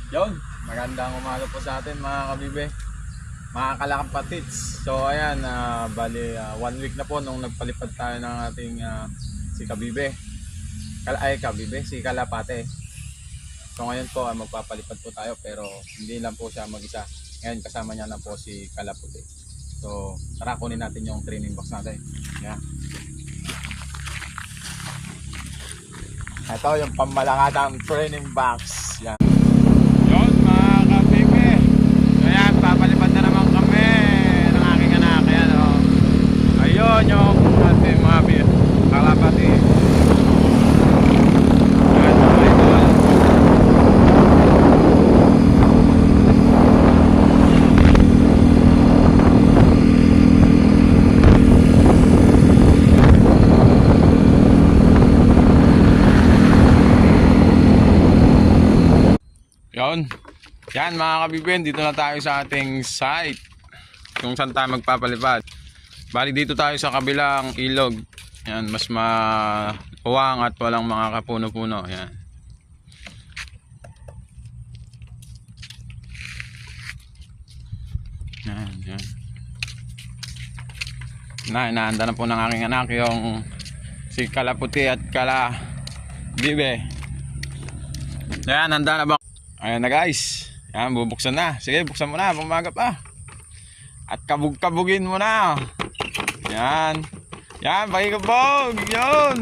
Yon, magandang umaga po sa atin mga kabibe, mga kalakapatids. So ayan, bali 1 week na po nung nagpalipad tayo ng ating si Kabibe. Kabibe, si Kalapate. So ngayon po magpapalipad po tayo pero hindi lang po siya mag-isa. Ngayon kasama niya na po si Kalaputi. So tara kunin natin yung training box natin. Yeah. Ito yung pamalakatang training box. Yan. Yun mga kabibe. Ayan, papalipad na naman kami ng aking anak. Ayan o. Ayun yung ating mga kalapati. Ayan mga idol. Yun. Yan mga kabibin, dito na tayo sa ating site kung saan tayo magpapalipad. Bali dito tayo sa kabilang ilog. Yan, mas mapuwang at walang mga kapuno-puno. Yan. Yan, yan. Inaanda na po ng aking anak yung si Kalaputi at Kalabibe. Yan, handa na ba? Ayan na guys. Yan, bubuksan na. Sige, buksan mo na. Pumaga pa. At kabug-kabugin mo na. Yan. Yan, pakikabog. Yun.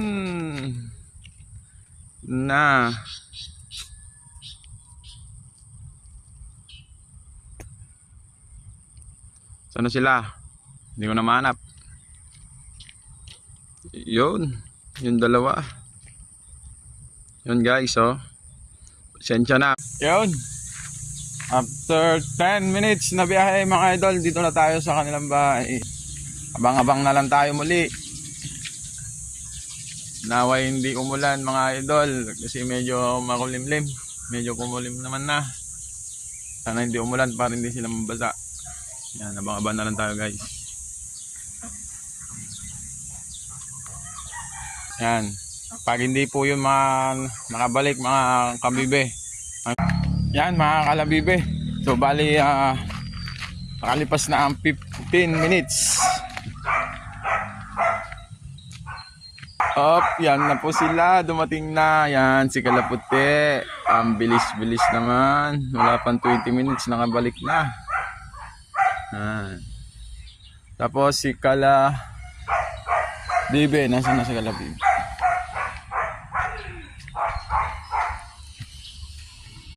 Na. Sana sila? Hindi ko na mahanap. Yun. Yung dalawa. Yun guys, oh. Pasensya na. Yun. After 10 minutes na biyahe mga idol, dito na tayo sa kanilang bahay. Abang-abang na lang tayo muli. Naway hindi umulan mga idol kasi medyo makulimlim. Medyo kumulim naman na. Sana hindi umulan para hindi sila mabasa. Yan, abang-abang na lang tayo guys. Yan. Pag hindi po yun nakabalik mga kabibe. Yan mga kalabibe. So bali nakalipas na ang 15 minutes. Yan na po sila. Dumating na. Yan si Kalaputi. Ang bilis-bilis naman. Wala pang 20 minutes nakabalik na. Yan. Tapos si Kalabibe. Nasaan na si Kalabibe?